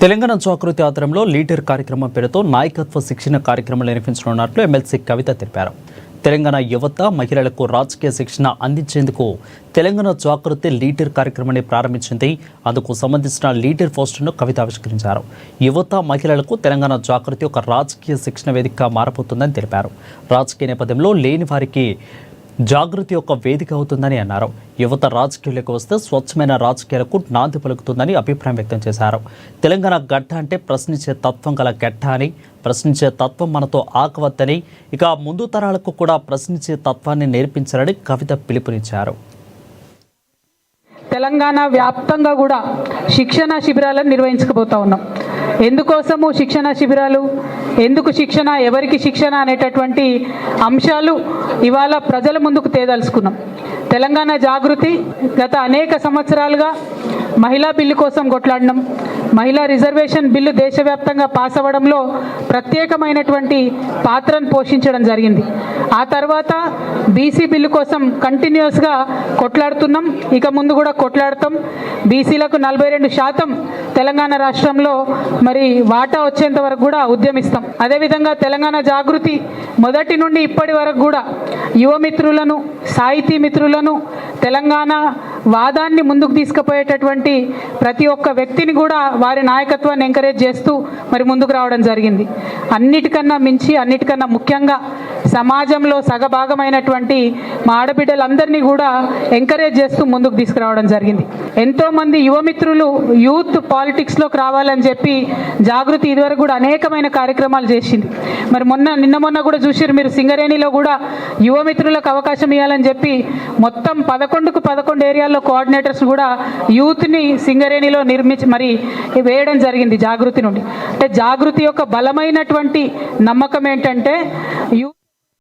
తెలంగాణ జాగృతి ఆధ్వర్యంలో లీడర్ కార్యక్రమం పేరుతో నాయకత్వ శిక్షణ కార్యక్రమం నిర్వహించనున్నట్లు ఎమ్మెల్సీ కవిత తెలిపారు. తెలంగాణ యువత మహిళలకు రాజకీయ శిక్షణ అందించేందుకు తెలంగాణ జాగృతి లీడర్ కార్యక్రమాన్ని ప్రారంభించింది. అందుకు సంబంధించిన లీడర్ పోస్టర్ను కవిత ఆవిష్కరించారు. యువత మహిళలకు తెలంగాణ జాగృతి ఒక రాజకీయ శిక్షణ వేదికగా మారబోతుందని తెలిపారు. రాజకీయ నేపథ్యంలో లేని వారికి జాగృతి ఒక వేదిక అవుతుందని అన్నారు. యువత రాజకీయాలకు వస్తే స్వచ్ఛమైన రాజకీయాలకు నాంది పలుకుతుందని అభిప్రాయం వ్యక్తం చేశారు. తెలంగాణ గడ్డ అంటే ప్రశ్నించే తత్వం గల గడ్డ అని, ప్రశ్నించే తత్వం మనతో ఆగవద్దని, ఇక ముందు తరాలకు కూడా ప్రశ్నించే తత్వాన్ని నేర్పించాలని కవిత పిలుపునిచ్చారు. తెలంగాణ వ్యాప్తంగా కూడా శిక్షణ శిబిరాలను నిర్వహించకపోతా ఉన్నాం. ఎందుకోసము శిక్షణ శిబిరాలు, ఎందుకు శిక్షణ, ఎవరికి శిక్షణ అనేటటువంటి అంశాలు ఇవాళ ప్రజల ముందుకు తేదలుచుకున్నాం. తెలంగాణ జాగృతి గత అనేక సంవత్సరాలుగా మహిళా బిల్లు కోసం కొట్లాడినాం. మహిళా రిజర్వేషన్ బిల్లు దేశవ్యాప్తంగా పాస్ అవ్వడంలో ప్రత్యేకమైనటువంటి పాత్రను పోషించడం జరిగింది. ఆ తర్వాత బీసీ బిల్లు కోసం కంటిన్యూస్గా కొట్లాడుతున్నాం, ఇక ముందు కూడా కొట్లాడతాం. బీసీలకు 42% తెలంగాణ రాష్ట్రంలో మరి వాటా వచ్చేంత వరకు కూడా ఉద్యమిస్తాం. అదేవిధంగా తెలంగాణ జాగృతి మొదటి నుండి ఇప్పటి వరకు కూడా యువమిత్రులను, సాహితీ మిత్రులను, తెలంగాణ వాదాన్ని ముందుకు తీసుకుపోయేటటువంటి ప్రతి ఒక్క వ్యక్తిని కూడా వారి నాయకత్వాన్ని ఎంకరేజ్ చేస్తూ మరి ముందుకు రావడం జరిగింది. అన్నిటికన్నా మించి, అన్నిటికన్నా ముఖ్యంగా సమాజంలో సగభాగమైనటువంటి మా ఆడబిడ్డలందరినీ కూడా ఎంకరేజ్ చేస్తూ ముందుకు తీసుకురావడం జరిగింది. ఎంతోమంది యువమిత్రులు యూత్ పాలిటిక్స్లోకి రావాలని చెప్పి జాగృతి ఇదివరకు కూడా అనేకమైన కార్యక్రమాలు చేసింది. మరి నిన్న మొన్న కూడా చూసారు మీరు, సింగరేణిలో కూడా యువమిత్రులకు అవకాశం ఇవ్వాలని చెప్పి మొత్తం 11కు 11 ఏరియాల్లో కోఆర్డినేటర్స్ కూడా యూత్ని సింగరేణిలో నిర్మించి మరి వేయడం జరిగింది జాగృతి నుండి. అంటే జాగృతి యొక్క బలమైనటువంటి నమ్మకం ఏంటంటే